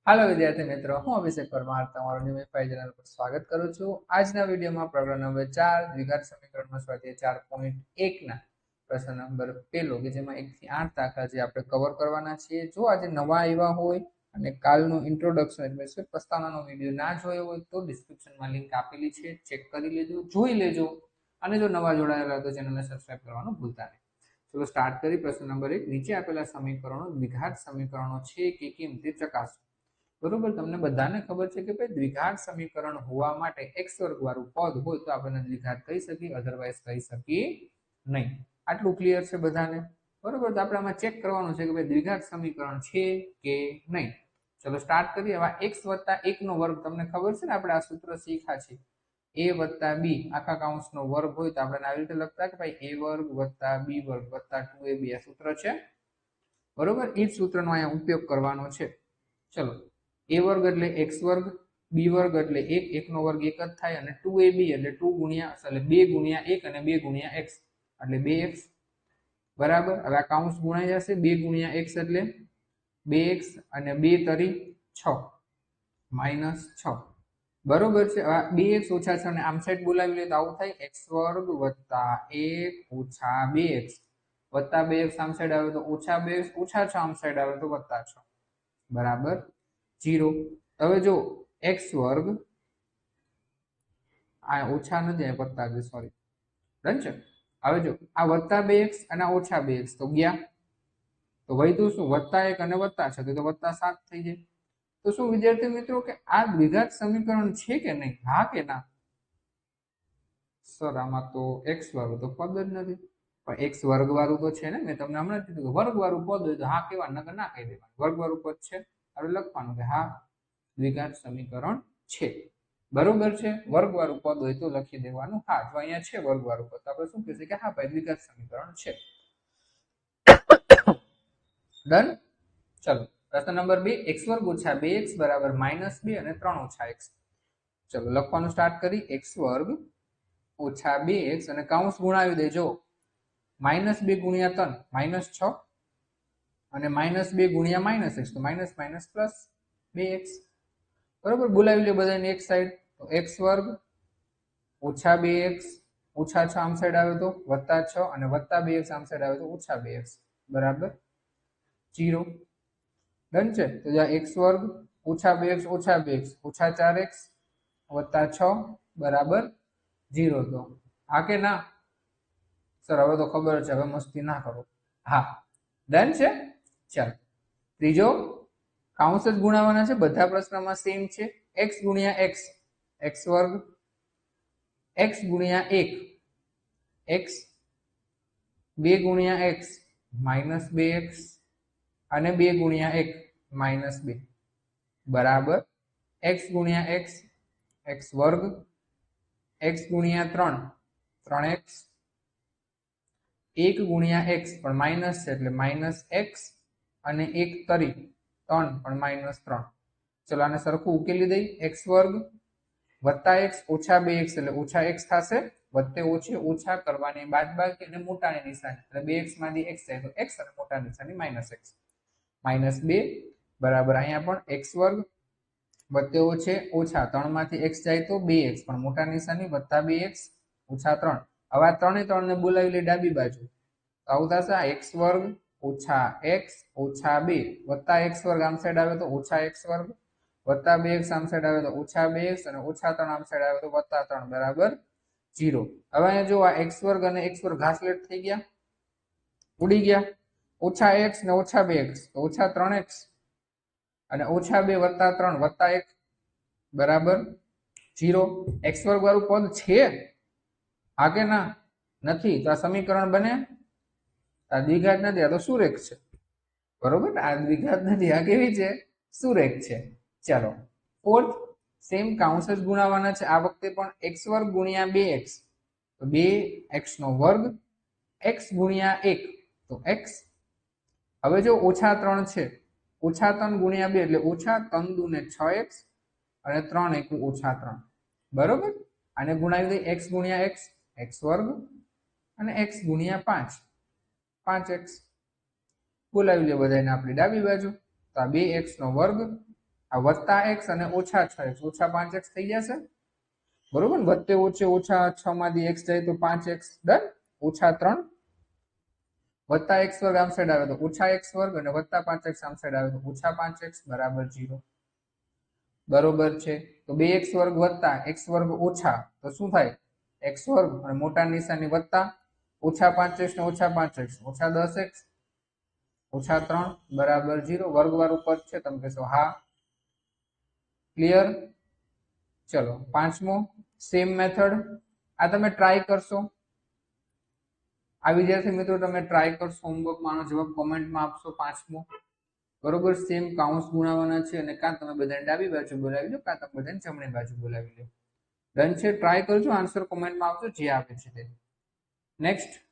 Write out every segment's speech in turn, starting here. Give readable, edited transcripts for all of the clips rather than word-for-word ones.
હાલો વિદ્યાર્થી મિત્રો, હું અભિષેક પરમાર તમારું ન્યૂ ચેનલ પર સ્વાગત કરું છું. આજના વિડીયોમાં પ્રકરણ નંબર 4 દ્વિઘાત સમીકરણનો સ્વાધ્યાય 4.1 ના પ્રશ્ન નંબર પહેલો કે જેમાં 1 થી 8 દાખલા જે આપણે કવર કરવાના છીએ. જો આજે નવા આવ્યા હોય અને કાલનું ઇન્ટ્રોડક્શન એટલે કે પ્રસ્તાવનાનો વિડીયો ના જોયો હોય તો ડિસ્ક્રિપ્શનમાં લિંક આપેલી છે, ચેક કરી લેજો, જોઈ લેજો અને જો નવા જોડાયેલા તો ચેનલને સબસ્ક્રાઇબ કરવાનું ભૂલતા નહીં. ચલો સ્ટાર્ટ કરી. પ્રશ્ન નંબર 1, નીચે આપેલા સમીકરણો દ્વિઘાત સમીકરણો છે કે કેમ તે ચકાસો. બરોબર, તમને બધાને ખબર છે કે ભાઈ દ્વિઘાત સમીકરણ હોવા માટે x વર્ગ વાળું પદ હોય તો આપણે દ્વિઘાત કહી શકીએ, અધરવાઇઝ કહી શકીએ નહીં. આટલું ક્લિયર છે બધાને? બરોબર, તો આપણે આમાં ચેક કરવાનું છે કે ભાઈ દ્વિઘાત સમીકરણ છે કે નહીં. ચલો સ્ટાર્ટ કરીએ. હવે x વત્તા 1 નો વર્ગ તમને ખબર છે ને, આપણે આ સૂત્ર શીખ્યા છે. a વત્તા b આખા કાઉન્સનો વર્ગ હોય તો આપણે આવી રીતે લખતા કે ભાઈ a વર્ગ વત્તા b વર્ગ વત્તા 2ab આ સૂત્ર છે. બરોબર, એ જ સૂત્રનો અહીંયા ઉપયોગ કરવાનો છે. ચલો, a વર્ગ એટલે x વર્ગ, b વર્ગ એટલે 1, 1 નો વર્ગ 1 જ થાય, અને 2ab એટલે 2 ગુણ્યા એટલે 2 ગુણ્યા 1 અને 2 ગુણ્યા x એટલે 2x. બરાબર, હવે આ કાઉન્સ ગુણાઈ જશે. 2 ગુણ્યા x એટલે 2x અને 2 તરી 6 માઈનસ 6. બરોબર છે. હવે 2x ઓછા 6 ને આમ સાઈડ બોલાવી લે તો આવું થાય x વર્ગ વત્તા 1 ઓછા 2x વત્તા 2x આમ સાઈડ આવે તો ઓછા 2x ઓછા 6 આમ સાઈડ આવે તો વત્તા 6 બરાબર 0. હવે જો x વર્ગ આ ઓછા નથી, આ વત્તા છે, સોરી, ડન છે. હવે જો આ વત્તા 2x અને આ ઓછા 2x તો ગયા, તો વધ્યું શું? વત્તા 1 અને વત્તા 6 તો વત્તા 7 થઈ જાય. તો શું વિદ્યાર્થી મિત્રો કે આ દ્વિઘાત સમીકરણ છે કે નહીં? હા કે ના? સર આમાં તો x વાળું તો પદ જ નથી. પણ x વર્ગ વાળું તો છે ને, મેં તમને હમણાં જ કીધું કે વર્ગ વાળું પદ હોય તો હા કહેવા, નકર ના કહી દેવાનું. વર્ગ વાળું પદ છે આપણે લખવાનું કે હા દ્વિઘાત સમીકરણ છે. બરોબર છે, વર્ગ વાળું પદ હોય તો લખી દેવાનું હા. જો અહીંયા છે વર્ગ વાળું પદ તો આપણે શું કહીએ કે હા ભાઈ દ્વિઘાત સમીકરણ છે. ડન. ચલો પ્રશ્ન નંબર 2, x વર્ગ ઓછા 2x બરાબર -2 અને 3 ઓછા x. ચલો લખવાનું સ્ટાર્ટ કરી. x વર્ગ ઓછા 2x અને કાઉન્સ ગુણાવી દેજો. -2 ગુણ્યા 3 -6 અને -2 ગુણ્યા -x તો માઇનસ માઇનસ પ્લસ 2x. બરોબર, બોલાવી લે બધાને એક સાઈડ. તો x વર્ગ ઓછા 2x ઓછા 6 આમ સાઈડ આવે તો વત્તા 6 અને વત્તા 2x આમ સાઈડ આવે તો ઓછા 2x બરાબર 0. ડન છે. તો જ્યાં x વર્ગ ઓછા 2x ઓછા 2x ઓછા 4x વત્તા 6 બરાબર 0. તો હા કે ના? સર હવે તો ખબર છે, હવે મસ્તી ના કરો. હા, ડન છે. ચાલો ત્રીજો, કાઉન્સ જ ગુણાવાના છે, બધા પ્રશ્નમાં સેમ છે. x ગુણ્યા x, x વર્ગ x ગુણ્યા 1 x, 2 ગુણ્યા x -2x અને 2 ગુણ્યા 1 -2 બરાબર x ગુણ્યા x, x વર્ગ x ગુણ્યા 3 3x 1 ગુણ્યા x પણ માઇનસ છે એટલે -x અને 1 તરી 3 પણ -3. ચલો આને સરખું ઉકેલી દઈ. x વર્ગ વત્તા x ઓછા 2x એટલે ઓછા x થશે. વત્તે ઓછી ઓછા કરવાની બાદબાકી અને મોટાની નિશાની એટલે 2x માંથી x જાય તો x અને મોટા નિશાની -x -2 બરાબર અહીંયા પણ x વર્ગ વત્તે ઓછે ઓછા 3 માંથી x જાય તો 2x પણ મોટા નિશાની વત્તા 2x ઓછા 3. હવે આ 3 3 ને બોલાવી લે ડાબી બાજુ તો આવું થશે. આ x વર્ગ ઓછા x ઓછા 2 વત્તા x વર્ગ આમ સાઈડ આવે તો ઓછા x વર્ગ વત્તા 2x આમ સાઈડ આવે તો ઓછા 2x અને ઓછા 3 આમ સાઈડ આવે તો વત્તા 3 બરાબર 0. હવે અહીંયા જો આ x વર્ગ અને x વર્ગ ઘાસલેટ થઈ ગયા, ઉડી ગયા. ઓછા x ને ઓછા 2x તો ઓછા 3x અને ઓછા 2 વત્તા 3 વત્તા 1 બરાબર 0. x વર્ગ વાળું પદ છે હા કે ના? નથી. તો આ સમીકરણ બને? આ દ્વિઘાત નથી, આ તો સુરેખ છે. બરોબર, આ દ્વિઘાત નથી, આ કેવી છે? સુરેખ છે. ચાલો ફોર્થ, સેમ કાઉન્સ જ ગુણાવાના છે આ વખતે પણ. x વર્ગ ગુણ્યા 2x તો 2x નો વર્ગ x ગુણ્યા 1 તો x. હવે જો ઓછા 3 છે, ઓછા 3 ગુણ્યા 2 એટલે ઓછા 3 દુ ને 6x અને 3 એકુ ઓછા 3 બરોબર. આને ગુણાવી દઈએ x ગુણ્યા x, x વર્ગ અને x ગુણ્યા 5 5x બોલાવી લે બધાને આપણી ડાબી બાજુ. તો આ 2x નો વર્ગ આ વત્તા એક્સ અને ઓછા 6x ઓછા 5x થઈ જશે બરોબર ને વત્તે ઓછે ઓછા 6 માંથી x જાય તો 5x ડન ઓછા 3 વત્તા x વર્ગ આમ સાઈડ આવે તો ઓછા x વર્ગ અને વત્તા 5x આમ સાઈડ આવે તો ઓછા 5x બરાબર 0 બરોબર છે તો 2x વર્ગ વત્તા x વર્ગ ઓછા તો શું થાય x વર્ગ અને મોટા નિશાની વત્તા ઓછા 5x ને ઓછા 5x ઓછા 10x ઓછા 3 બરાબર 0 વર્ગવાળું પદ છે તમે કહેશો હા ક્લિયર ચલો પાંચમો સેમ મેથડ આ તમે ટ્રાય કરશો આ વિદ્યાર્થી મિત્રો તમે ટ્રાય કરશો હોમવર્કમાં આનો જવાબ કોમેન્ટમાં આપશો પાંચમો બરોબર સેમ કાઉન્સ ગુણાવવાના છે અને કાં તમે બધાને ડાબી બાજુ બોલાવી લો કાં તમે બધાને જમણી બાજુ બોલાવી લો ડન છે ટ્રાય કરજો આન્સર કોમેન્ટમાં આપજો જે આપે છે તે નેક્સ્ટ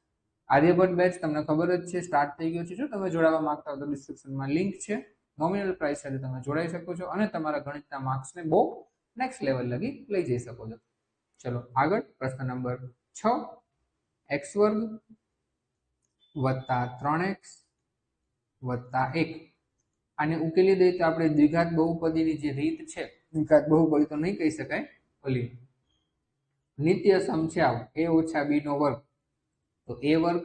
આર્યભટ્ટ બેચ તમને ખબર જ છે સ્ટાર્ટ થઈ ગયો છે જો તમે જોડાવા માંગતા હો તો ડિસ્ક્રિપ્શનમાં લિંક છે નોમિનલ પ્રાઇસ સાથે તમે જોડાઈ શકો છો અને તમારા ગણિતના માર્ક્સને બહુ નેક્સ્ટ લેવલ લગી લઈ જઈ શકો છો ચલો આગળ પ્રશ્ન નંબર 6 x વર્ગ વત્તા 3x વત્તા 1 આને ઉકેલી દઈએ તો આપણે દ્વિઘાત બહુપદીની જે રીત છે દ્વિઘાત બહુપદી તો નહીં કહી શકાય ઓલી નિત્ય સમ છે આવ a ઓછા b નો વર્ગ તો a વર્ગ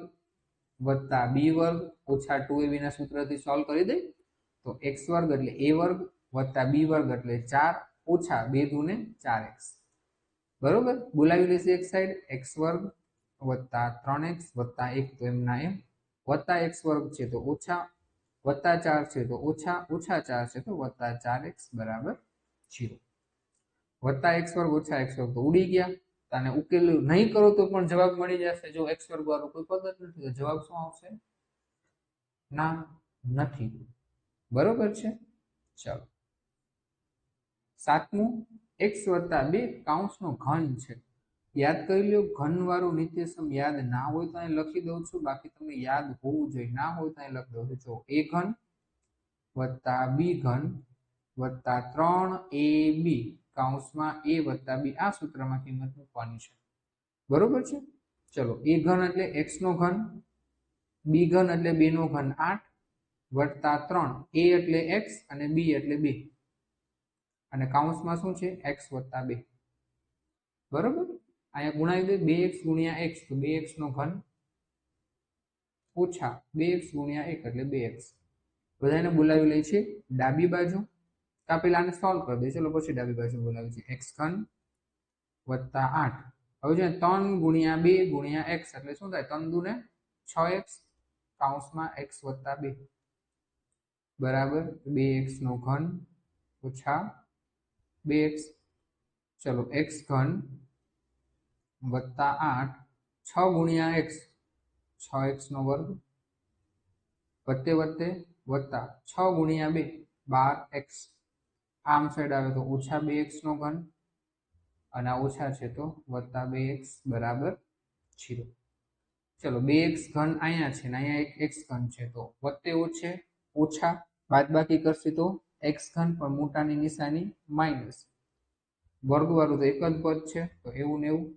વત્તા b વર્ગ ઓછા 2ab ના સૂત્રથી સોલ્વ કરી દઈ તો x વર્ગ એટલે a વર્ગ વત્તા b વર્ગ એટલે 4 ઓછા 2 દુને 4x બરોબર બોલાવી લેશે એક સાઈડ x વર્ગ વત્તા 3x વત્તા 1 તો એમના એમ વત્તા x વર્ગ છે તો ઓછા વત્તા 4 છે તો ઓછા ઓછા 4 છે તો વત્તા 4x બરાબર 0 વત્તા x વર્ગ ઓછા x વર્ગ તો ઉડી ગયા અને ઉકેલ નહીં કરો તો પણ જવાબ મળી જશે જો x વર્ગ વાળું કોઈ પદ જ નથી તો જવાબ શું આવશે ના નથી બરોબર છે ચાલો સાતમું x વત્તા 2 કાઉન્સનો ઘન છે યાદ કરી લો ઘન વાળું નિત્યસમ યાદ ના હોય તો અહીં લખી દઉં છું બાકી તમને યાદ હોવું જોઈએ ના હોય તો અહીં લખી દઉં છું જો a ઘન વત્તા b ઘન વત્તા 3ab કાઉન્સમાં a વત્તા b આ સૂત્રમાં કિંમત મૂકવાની છે બરોબર છે ચલો a ઘન એટલે x નો ઘન b ઘન એટલે 2 નો ઘન 8 વત્તા 3 a એટલે x અને b એટલે 2 અને કાઉન્સમાં શું છે x વત્તા 2 બરોબર અહીંયા ગુણાવી દે 2x ગુણ્યા x તો 2x નો ઘન ઓછા 2x ગુણ્યા 1 એટલે 2x બધાને બોલાવી લઈ છે ડાબી બાજુ કા પેલા આને સોલ્વ કરી દે ચલો પછી ડાબી બાજુ બોલાવી છે x ઘન વત્તા 8 હવે છે 3 ગુણ્યા 2 ગુણ્યા x એટલે શું થાય 3 દુને 6x કાઉન્સમાં x વત્તા 2 બરાબર 2x નો ઘન ઓછા 2x ચલો x ઘન વત્તા 8 6 ગુણ્યા x 6x નો વર્ગ વત્તે વત્તે વત્તા 6 ગુણ્યા 2 12x આમ સાઈડ આવે તો ઓછા 2x નો ઘન અને આ ઓછા છે તો વત્તા 2x બરાબર 0 ચલો 2x ઘન અહીંયા છે ને અહીંયા એક x ઘન છે તો વત્તે ઓછે ઓછા બાદબાકી કરશે તો x ઘન પણ મોટાની નિશાની માઇનસ વર્ગ વાળું તો એક જ પદ છે તો એવું ને એવું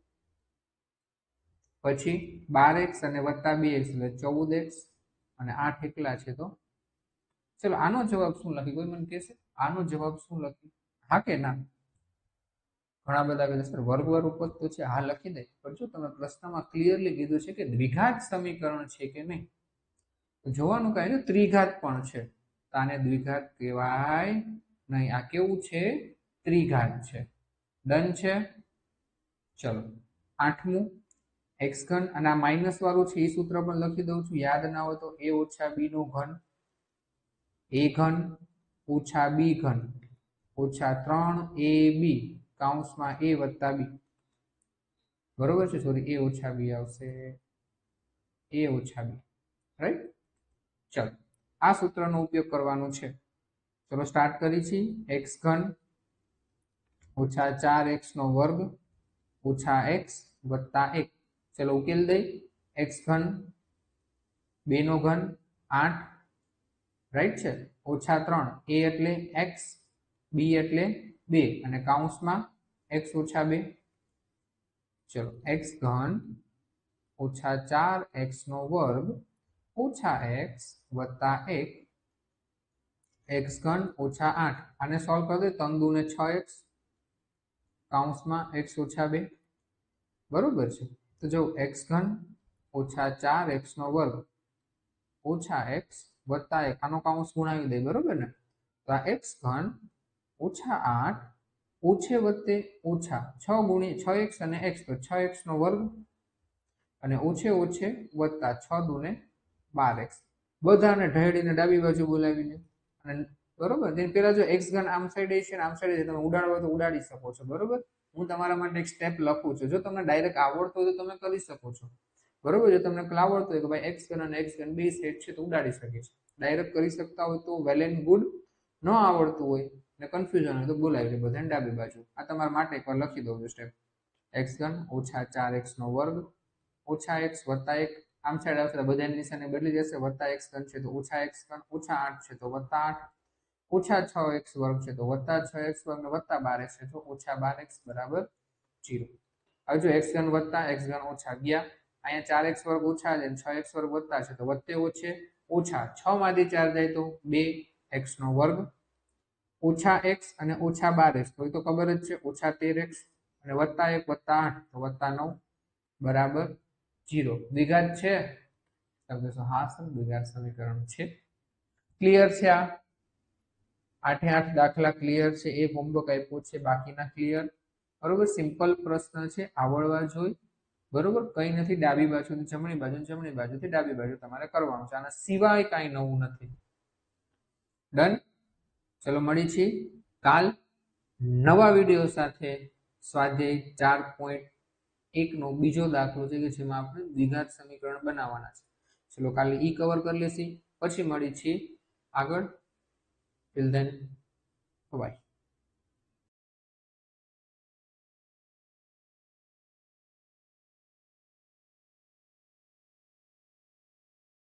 પછી 12x અને વત્તા 2x એટલે 14x અને 8 એકલા છે તો ચલો આનો જવાબ શું લખી કોઈ મને કહેશે આનો જવાબ શું લખી હા કે ના ઘણા બધા કહે સર વર્ગવાળું પદ તો છે હા લખી દે પણ જો તમે પ્રશ્નમાં ક્લિયરલી કીધું છે કે દ્વિઘાત સમીકરણ છે કે નહીં તો જોવાનું કાંઈ નહીં ત્રિઘાત પણ છે તો આને દ્વિઘાત કહેવાય નહીં આ કેવું છે ત્રિઘાત છે ડન છે ચલો આઠમું x ઘન અને આ માઇનસ વાળું છે એ સૂત્ર પણ લખી દઉં છું યાદ ના હોય તો a ઓછા b નો ઘન a ઘન ઓછા b ઘન ઓછા 3ab કાઉન્સમાં a વત્તા b બરોબર છે સોરી a ઓછા b આવશે a ઓછા b રાઈટ ચલો આ સૂત્રનો ઉપયોગ કરવાનો છે ચલો સ્ટાર્ટ કરી છીએ x ઘન ઓછા 4x નો વર્ગ ઓછા x વત્તા 1 ચલો ઉકેલ દઈ x ઘન 2 નો ઘન 8 રાઈટ છે ઓછા 3 a એટલે x b એટલે 2 અને કાઉન્સમાં x ઓછા 2 ચલો x ઘન ઓછા 4x નો વર્ગ ઓછા x વત્તા 1 एक्स घन ओछा 8 आने सॉल्व कर दे 3 दूने 6x काउंसमां x ओछा 2 बरोबर छे। तो जो एक्स घन ओछा 4x નો વર્ગ ઓછા x વત્તા 1 આનો કાઉન્સ ગુણાવી દે બરોબર ને। તો આ x ઘન ઓછા 8 ઓછે વત્તે ઓછા 6 ગુણ્યા 6x અને x તો 6x નો વર્ગ અને ઓછે ઓછે વત્તા 6 दूने 12x બધાને ઢેડીને ડાબી બાજુ બોલાવી લે અને બરોબર। તેની પહેલા જો x ઘન આમ સાઈડે છે ને આમ સાઈડે તમે ઉડાડવો તો ઉડાડી શકો છો બરોબર। હું તમારા માટે એક સ્ટેપ લખું છું, જો તમને ડાયરેક્ટ આવડતો હોય તો તમે કરી શકો છો બરોબર। જો તમને આવડતો હોય કે ભાઈ x ઘન અને x ઘન બે સેટ છે તો ઉડાડી શકે છે, ડાયરેક્ટ કરી શકતા હોય તો વેલ એન્ડ ગુડ। ન આવડતું હોય ને કન્ફ્યુઝન હોય તો બોલાવી લે બધાને ડાબી બાજુ। આ તમારા માટે એકવાર લખી દઉં છું સ્ટેપ। x ઘન ઓછા 4x નો વર્ગ ઓછા x વત્તા 1 આમ સાઈડ આવશે તો બધાની નિશાની બદલી જશે, વત્તા x ઘન છે તો ઓછા x ઘન ઓછા 8 છે તો વત્તા 8 ઓછા 6x વર્ગ છે તો વત્તા 6x વર્ગ ને વત્તા 12x છે તો ઓછા 12x બરાબર 0। હવે જો x ઘન વત્તા x ઘન ઓછા ગયા, અહીંયા 4x વર્ગ ઓછા છે અને 6x વર્ગ વત્તા છે તો વત્તે ઓછે ઓછા 6 માંથી 4 જાય તો 2x નો વર્ગ ઓછા x અને ઓછા 12x તો એ તો ખબર જ છે ઓછા 13x અને વત્તા 1 વત્તા 8 તો વત્તા 9 બરાબર 0। દ્વિઘાત છે તો હા સર દ્વિઘાત સમીકરણ છે। ક્લિયર છે આ 8 દાખલા ક્લિયર છે। એક હોમવર્ક આપ્યો છે, બાકીના ક્લિયર બરોબર। સિમ્પલ પ્રશ્ન છે, આવડવા જોઈએ બરોબર। કઈ નથી, ડાબી બાજુથી જમણી બાજુ જમણી બાજુથી ડાબી બાજુ તમારે કરવાનું છે, આના સિવાય કાંઈ નવું નથી। ડન। ચલો મળી છીએ કાલ નવા વિડીયો સાથે। સ્વાધ્યાય 4.1 નો બીજો દાખલો છે કે જેમાં આપણે દ્વિઘાત સમીકરણ બનાવવાના છે। ચલો કાલે ઈ કવર કરી લેશી, પછી મળી છીએ આગળ। Till then by.